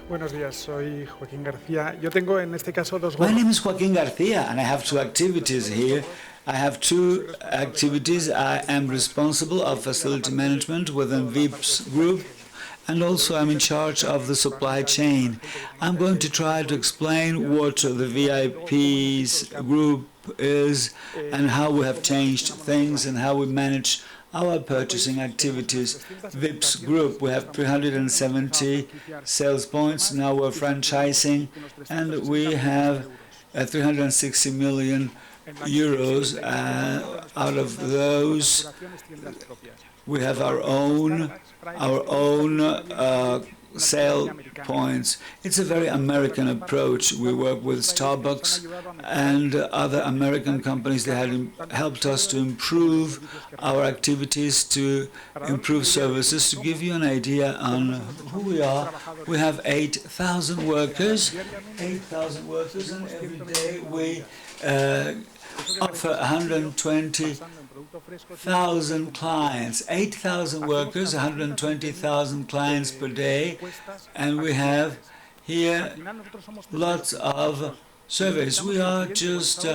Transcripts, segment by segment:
Buenos días, soy Joaquín García. Yo tengo en este caso dos My name is Joaquín García, and I have two activities here. I have two activities. I am responsible of facility management within VIPS Group, and also I'm in charge of the supply chain. I'm going to try to explain what the VIPs group is and how we have changed things and how we manage our purchasing activities. VIPS Group, we have 370 sales points. Now we're franchising, and we have 360 million euros. Out of those, we have our own sale points. It's a very American approach. We work with Starbucks and other American companies that have helped us to improve our activities, to improve services. To give you an idea on who we are, we have 8,000 workers, and every day we offer 120,000 clients, 8,000 workers, 120,000 clients per day, and we have here lots of surveys. We are just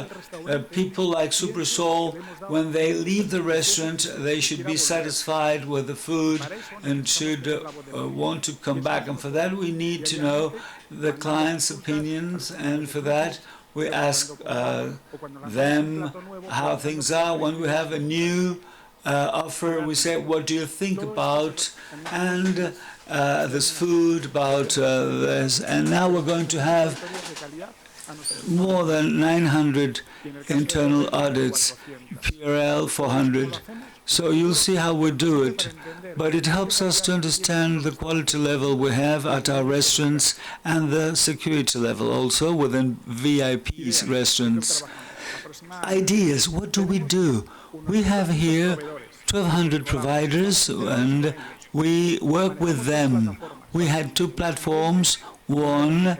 people like Supersol. When they leave the restaurant, they should be satisfied with the food and should want to come back. And for that, we need to know the client's opinions, and for that, we ask them how things are. When we have a new offer, we say, what do you think about and this food, about this? And now we're going to have more than 900 internal audits, PRL 400. So you'll see how we do it. But it helps us to understand the quality level we have at our restaurants and the security level also within VIP's restaurants. Ideas, what do? We have here 1,200 providers, and we work with them. We had two platforms, one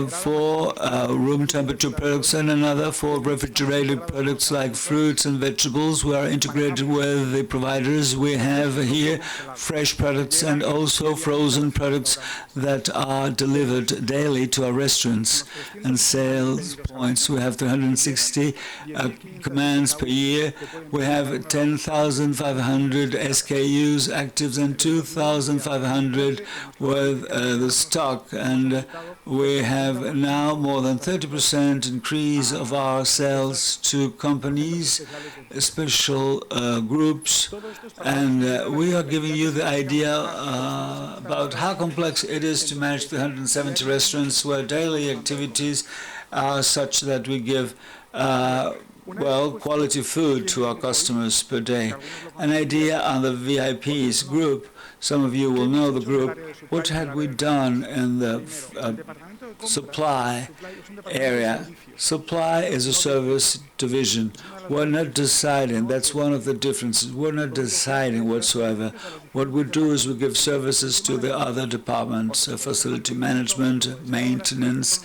for room temperature products and another for refrigerated products like fruits and vegetables. We are integrated with the providers. We have here fresh products and also frozen products that are delivered daily to our restaurants and sales points. We have 360 commands per year. We have 10,500 SKUs actives and 2,500 with the stock, and we have now more than 30% increase of our sales to companies, special groups, and we are giving you the idea about how complex it is to manage 370 restaurants where daily activities are such that we give quality food to our customers per day. An idea on the VIPs group. Some of you will know the group. What had we done in the supply area? Supply is a service division. We're not deciding. That's one of the differences. We're not deciding whatsoever. What we do is we give services to the other departments, facility management, maintenance,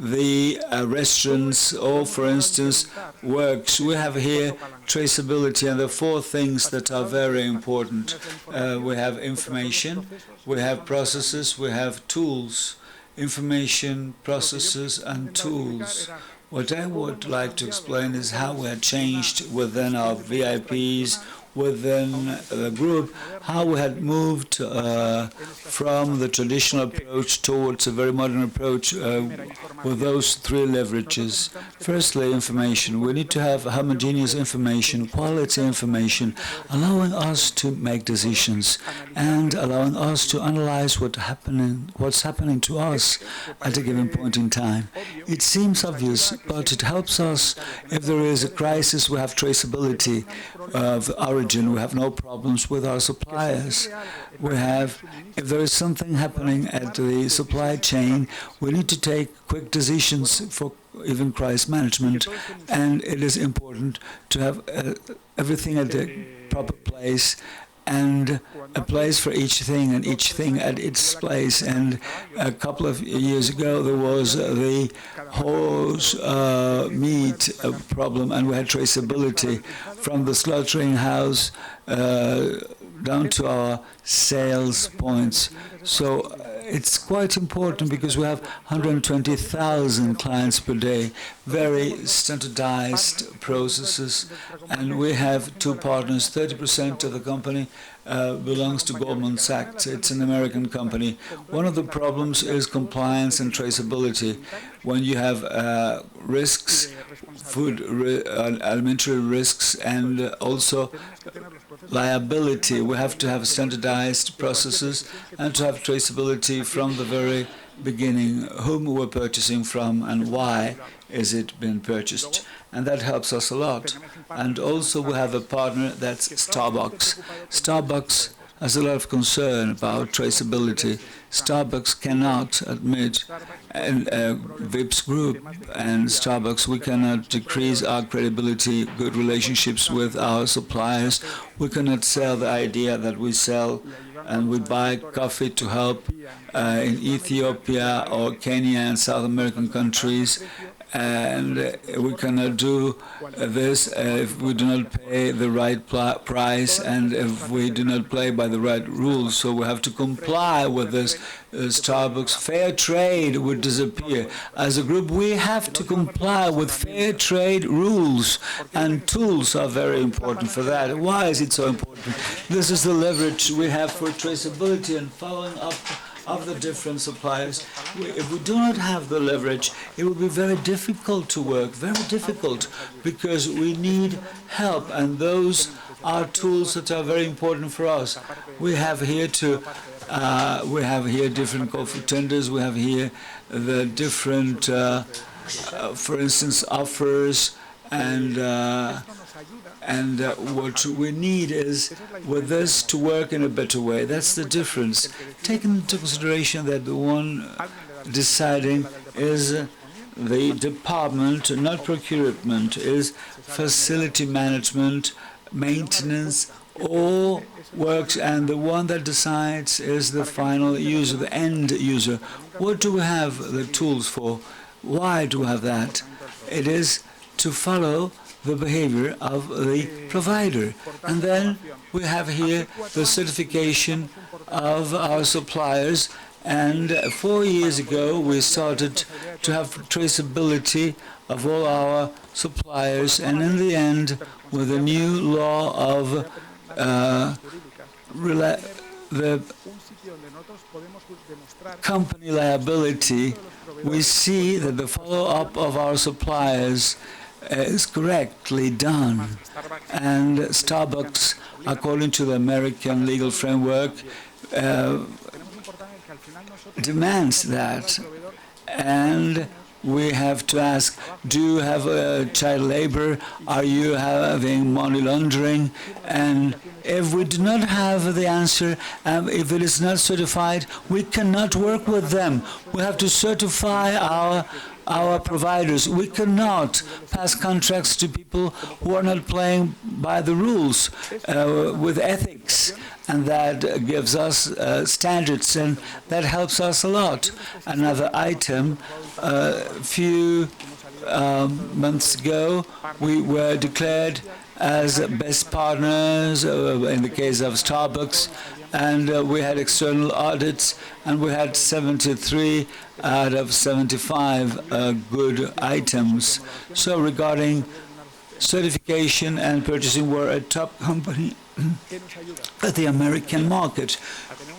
the restaurants, or for instance, works. We have here traceability, and the four things that are very important. We have information, we have processes, we have tools. Information, processes, and tools. What I would like to explain is how we have changed within our VIPs, within the group, how we had moved from the traditional approach towards a very modern approach with those three leverages. Firstly, information. We need to have homogeneous information, quality information, allowing us to make decisions and allowing us to analyze what's happening to us at a given point in time. It seems obvious, but it helps us. If there is a crisis, we have traceability of origin. We have no problems with our suppliers. We have, if there is something happening at the supply chain, we need to take quick decisions for even crisis management, and it is important to have everything at the proper place and a place for each thing and each thing at its place. And a couple of years ago there was the horse meat problem, and we had traceability from the slaughtering house down to our sales points. So it's quite important because we have 120,000 clients per day, very standardized processes, and we have two partners. 30% of the company belongs to Goldman Sachs. It's an American company. One of the problems is compliance and traceability. When you have risks, alimentary risks, and also liability, we have to have standardized processes and to have traceability from the very beginning, whom we're purchasing from and why is it being purchased. And that helps us a lot. And also we have a partner that's Starbucks. Starbucks has a lot of concern about traceability. Starbucks cannot admit, and VIPS Group and Starbucks, we cannot decrease our credibility, good relationships with our suppliers. We cannot sell the idea that we sell and we buy coffee to help in Ethiopia or Kenya and South American countries. And we cannot do this if we do not pay the right price and if we do not play by the right rules. So we have to comply with this. Starbucks fair trade would disappear. As a group, we have to comply with fair trade rules, and tools are very important for that. Why is it so important? This is the leverage we have for traceability and following up of the different suppliers. If we do not have the leverage, it will be very difficult to work, very difficult, because we need help, and those are tools that are very important for us. We have here different coffee tenders. We have here the different, for instance, offers, and what we need is with this to work in a better way. That's the difference. Taking into consideration that the one deciding is the department, not procurement, is facility management, maintenance, all works, and the one that decides is the final user, the end user. What do we have the tools for? Why do we have that? It is to follow the behavior of the provider. And then we have here the certification of our suppliers. And 4 years ago, we started to have traceability of all our suppliers. And in the end, with the new law of the company liability, we see that the follow-up of our suppliers is correctly done. And Starbucks, according to the American legal framework, demands that. And we have to ask, do you have child labor? Are you having money laundering? And if we do not have the answer, if it is not certified, we cannot work with them. We have to certify our providers. We cannot pass contracts to people who are not playing by the rules with ethics, and that gives us standards, and that helps us a lot. Another item, a few months ago, we were declared as best partners in the case of Starbucks, and we had external audits, and we had 73 out of 75 good items. So regarding certification and purchasing, we're a top company at the American market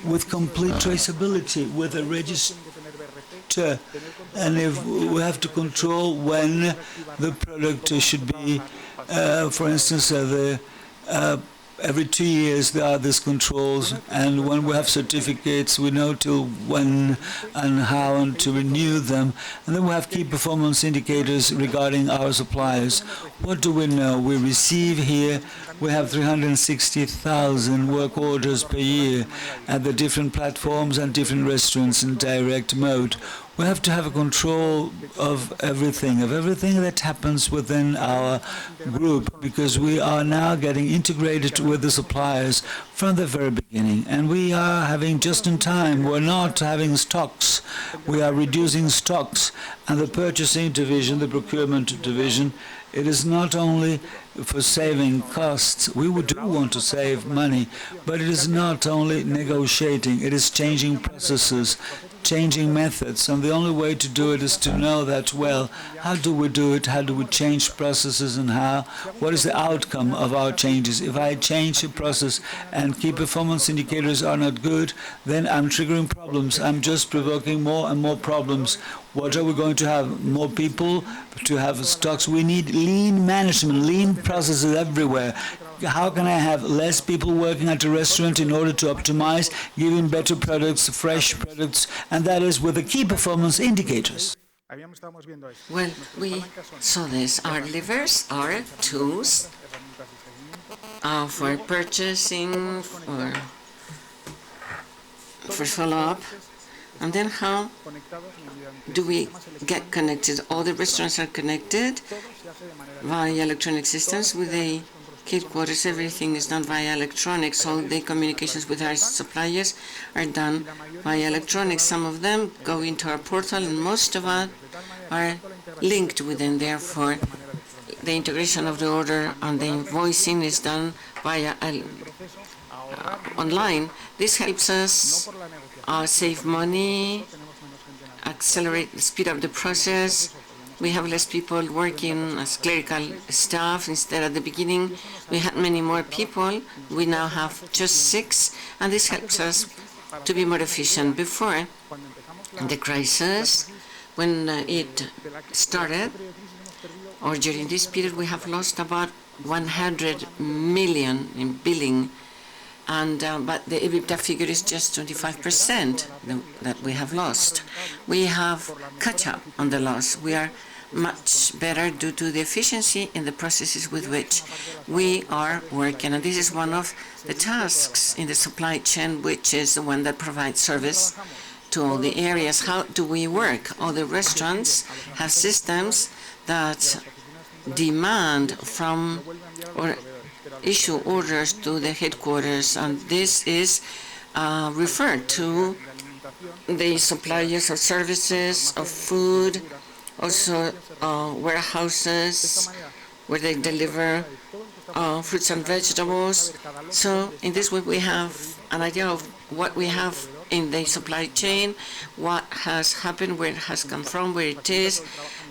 with complete traceability, with a register. And if we have to control when the product should be, for instance, every 2 years there are these controls, and when we have certificates, we know till when and how and to renew them. And then we have key performance indicators regarding our suppliers. What do we know? We receive here, we have 360,000 work orders per year at the different platforms and different restaurants in direct mode. We have to have a control of everything that happens within our group, because we are now getting integrated with the suppliers from the very beginning. And we are having just in time. We're not having stocks. We are reducing stocks. And the purchasing division, the procurement division, it is not only for saving costs. We do want to save money, but it is not only negotiating. It is changing processes, changing methods, and the only way to do it is to know that, well, how do we do it? How do we change processes, and what is the outcome of our changes? If I change a process and key performance indicators are not good, then I'm triggering problems. I'm just provoking more and more problems. What are we going to have? More people to have stocks? We need lean management, lean processes everywhere. How can I have less people working at a restaurant in order to optimize, giving better products, fresh products, and that is with the key performance indicators? Well, we saw this. Our levers are tools for purchasing, for follow-up. And then how do we get connected? All the restaurants are connected via electronic systems with the headquarters. Everything is done via electronics. All the communications with our suppliers are done via electronics. Some of them go into our portal, and most of us are linked within. Therefore, the integration of the order and the invoicing is done via online. This helps us save money, accelerate, speed up the process. We have less people working as clerical staff. Instead, at the beginning, we had many more people. We now have just 6, and this helps us to be more efficient. Before the crisis, when it started, or during this period, we have lost about 100 million in billing, and but the EBITDA figure is just 25% that we have lost. We have catch up on the loss. We are much better due to the efficiency in the processes with which we are working. And this is one of the tasks in the supply chain, which is the one that provides service to all the areas. How do we work? All the restaurants have systems that demand from or issue orders to the headquarters, and this is referred to the suppliers of services, of food, also warehouses where they deliver fruits and vegetables. So in this way we have an idea of what we have in the supply chain, what has happened, where it has come from, where it is,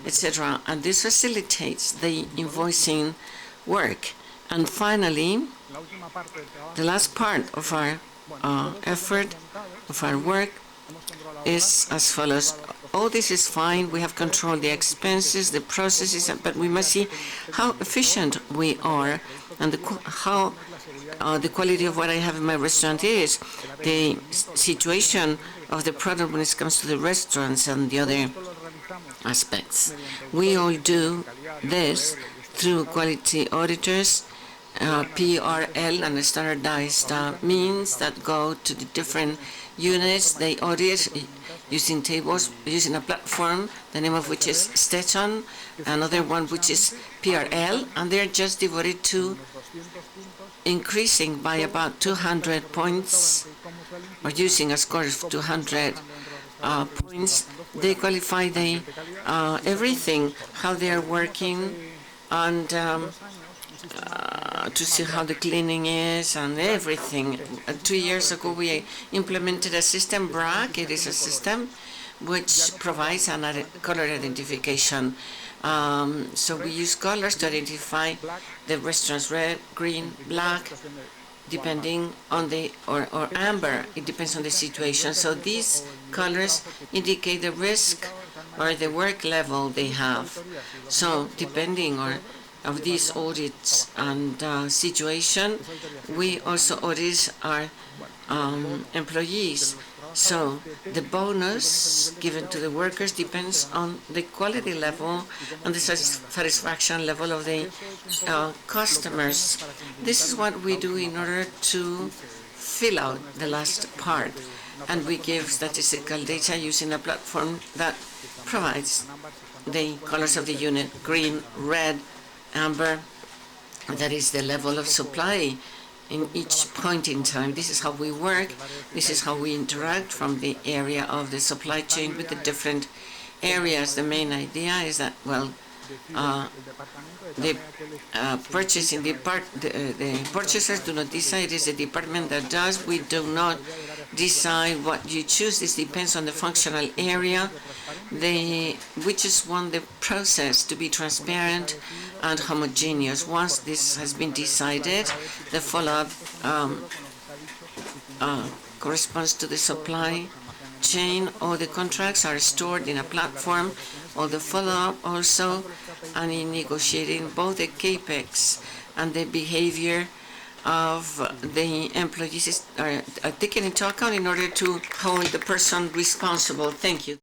etc. And this facilitates the invoicing work. And finally, the last part of our effort, of our work, is as follows. All this is fine. We have controlled the expenses, the processes, but we must see how efficient we are and how the quality of what I have in my restaurant is, the situation of the product when it comes to the restaurants and the other aspects. We all do this through quality auditors, PRL, and standardized means that go to the different units. They audit using tables, using a platform, the name of which is Station, another one which is PRL, and they're just devoted to increasing by about 200 points, or using a score of 200 points. They qualify everything, how they are working, and to see how the cleaning is and everything. 2 years ago, we implemented a system, BRAC. It is a system which provides a color identification. So we use colors to identify the restaurants: red, green, black, depending on or amber. It depends on the situation. So these colors indicate the risk or the work level they have. So depending of these audits and situation, we also audit our employees. So the bonus given to the workers depends on the quality level and the satisfaction level of the customers. This is what we do in order to fill out the last part. and we give statistical data using a platform that provides the colors of the unit, green, red, amber. That is the level of supply in each point in time. This is how we work. This is how we interact from the area of the supply chain with the different areas. The main idea is that, well, the purchasers do not decide. It is the department that does. We do not decide what you choose. This depends on the functional area. We just want the process to be transparent and homogeneous. Once this has been decided, the follow-up corresponds to the supply chain. All the contracts are stored in a platform, all the follow-up also, and in negotiating both the capex and the behavior of the employees are taken into account in order to hold the person responsible. Thank you.